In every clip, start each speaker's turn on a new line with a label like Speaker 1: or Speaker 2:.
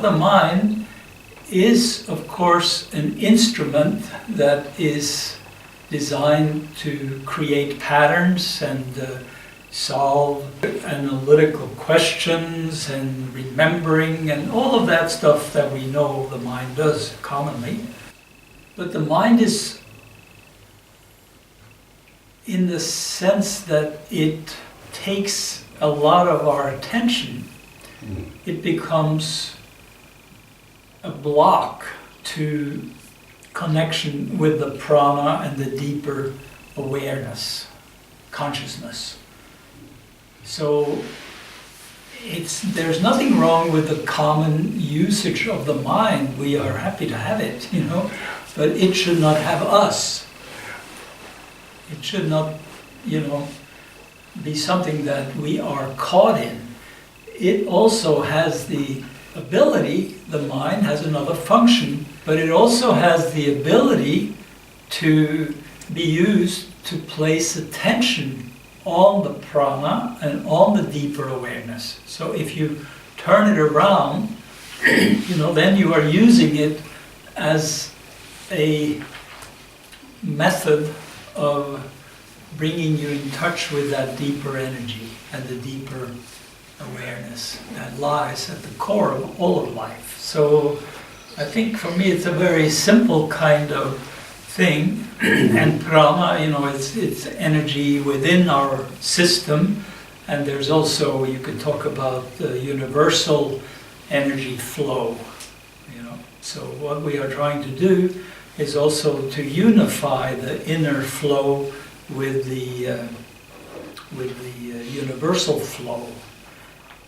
Speaker 1: the mind is, of course, an instrument that is designed to create patterns and solve analytical questions and remembering and all of that stuff that we know the mind does commonly. But the mind is, in the sense that it takes a lot of our attention, it becomes a block to connection with the prana and the deeper awareness, consciousness. So there's nothing wrong with the common usage of the mind. We are happy to have it, but it should not have us. It should not, be something that we are caught in. It also has the ability, the mind has another function, but it also has the ability to be used to place attention on the prana and on the deeper awareness. So if you turn it around, then you are using it as a method of bringing you in touch with that deeper energy and the deeper awareness that lies at the core of all of life. So I think for me it's a very simple kind of thing, and prana, it's energy within our system, and there's also, you could talk about the universal energy flow. So what we are trying to do is also to unify the inner flow with the universal flow.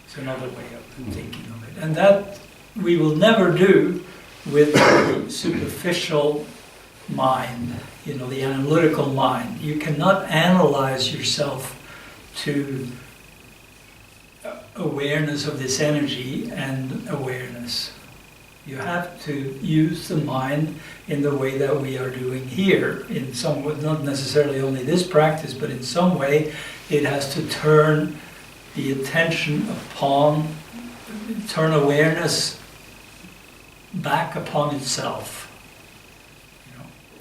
Speaker 1: It's another way of thinking of it. And that we will never do with the superficial mind, the analytical mind. You cannot analyze yourself to awareness of this energy and awareness. You have to use the mind in the way that we are doing here, in some way, not necessarily only this practice, but in some way it has to turn the attention turn awareness back upon itself.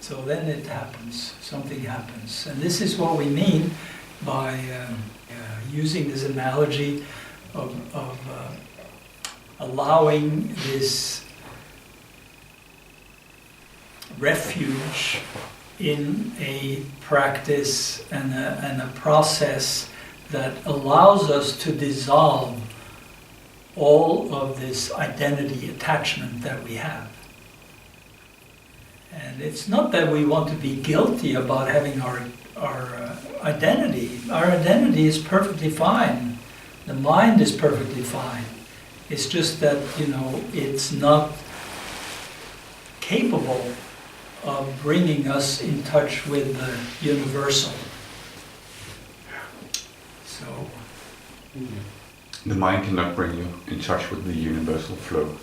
Speaker 1: So then it happens, something happens. And this is what we mean by using this analogy of allowing this refuge in a practice and a process that allows us to dissolve all of this identity attachment that we have. And it's not that we want to be guilty about having our identity. Our identity is perfectly fine. The mind is perfectly fine. It's just that, it's not capable of bringing us in touch with the universal. So
Speaker 2: the mind cannot bring you in touch with the universal flow.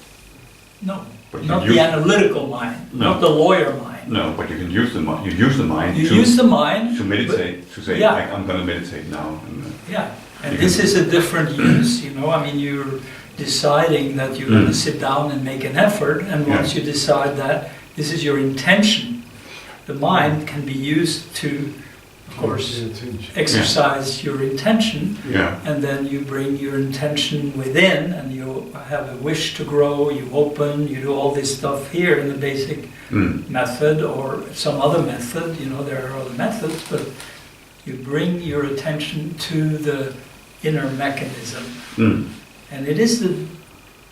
Speaker 1: No, but not the analytical mind, not the lawyer mind.
Speaker 2: No, but you can use the mind. You use the mind.
Speaker 1: To
Speaker 2: meditate. To say, yeah. I'm going to meditate now.
Speaker 1: And this is a different use. You're deciding that you're going to sit down and make an effort, and once you decide that, this is your intention. The mind can be used to, of course, exercise your intention, and then you bring your intention within, and you have a wish to grow, you open, you do all this stuff here in the basic method, or some other method, there are other methods, but you bring your attention to the inner mechanism. And it is the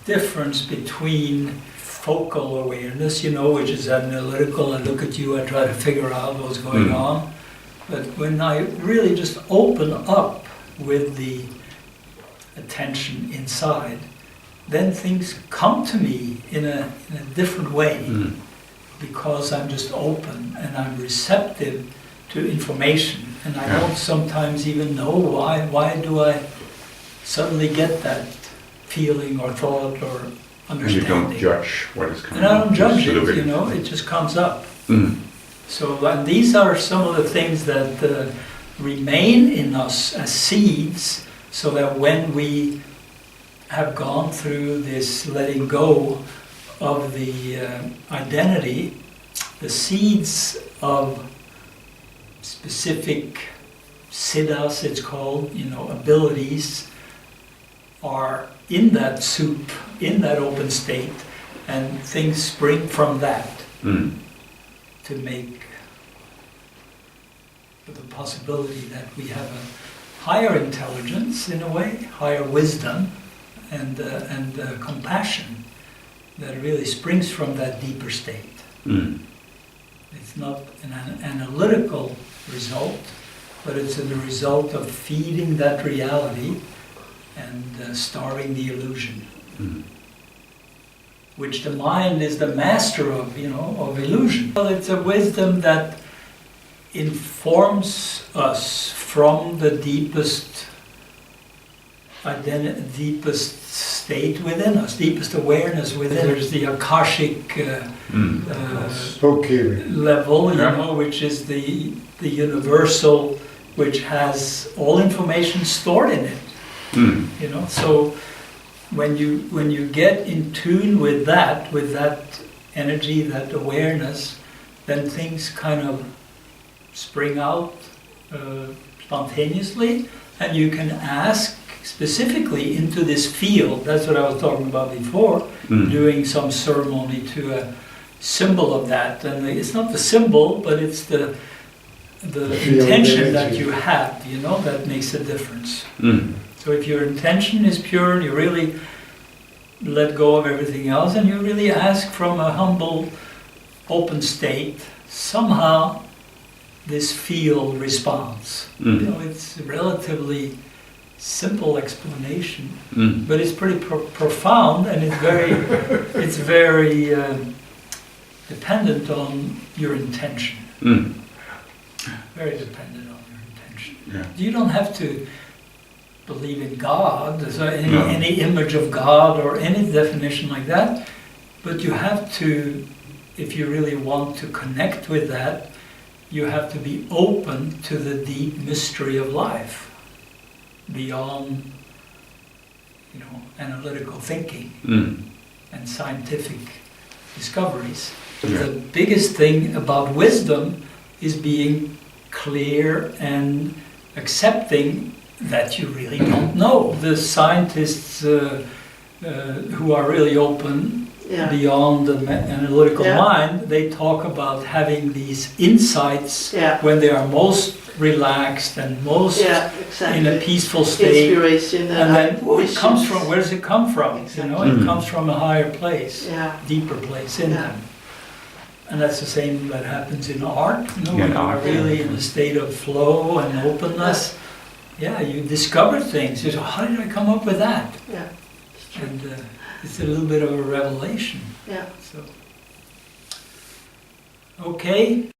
Speaker 1: difference between focal awareness, which is analytical, I look at you, I try to figure out what's going on. But when I really just open up with the attention inside, then things come to me in a different way, because I'm just open and I'm receptive to information, and I don't sometimes even know why do I suddenly get that feeling or thought or understanding.
Speaker 2: And you don't judge what is coming up.
Speaker 1: And I don't judge it, it just comes up. So, and these are some of the things that remain in us as seeds, so that when we have gone through this letting go of the identity, the seeds of specific siddhas, it's called, abilities, are in that soup, in that open state, and things spring from that to make the possibility that we have a higher intelligence, in a way, higher wisdom, and compassion that really springs from that deeper state. It's not an analytical result, but it's a result of feeding that reality and starving the illusion, which the mind is the master of, of illusion. Well, it's a wisdom that informs us from the deepest deepest state within us, deepest awareness within. There's the Akashic level, which is the universal, which has all information stored in it. So when you get in tune with that energy, that awareness, then things kind of spring out spontaneously, and you can ask specifically into this field. That's what I was talking about before, doing some ceremony to a symbol of that. And it's not the symbol, but it's the intention that you have, that makes a difference. So if your intention is pure, you really let go of everything else, and you really ask from a humble, open state, somehow this field responds. It's a relatively simple explanation, but it's pretty profound, and it's very dependent on your intention. Very dependent on your intention.
Speaker 2: Yeah.
Speaker 1: You don't have to believe in God, any image of God or any definition like that, but you have to, if you really want to connect with that, you have to be open to the deep mystery of life, beyond, analytical thinking and scientific discoveries. The biggest thing about wisdom is being clear and accepting that you really don't know. The scientists who are really open beyond the analytical mind, they talk about having these insights when they are most relaxed and most in a peaceful state.
Speaker 3: Inspiration
Speaker 1: and then it comes from, where does it come from?
Speaker 3: Exactly.
Speaker 1: It comes from a higher place, deeper place in them. And that's the same that happens in art. When you are really in a state of flow and openness, you discover things. You say, how did I come up with that?
Speaker 3: Yeah,
Speaker 1: and it's a little bit of a revelation.
Speaker 3: Yeah.
Speaker 1: So, okay.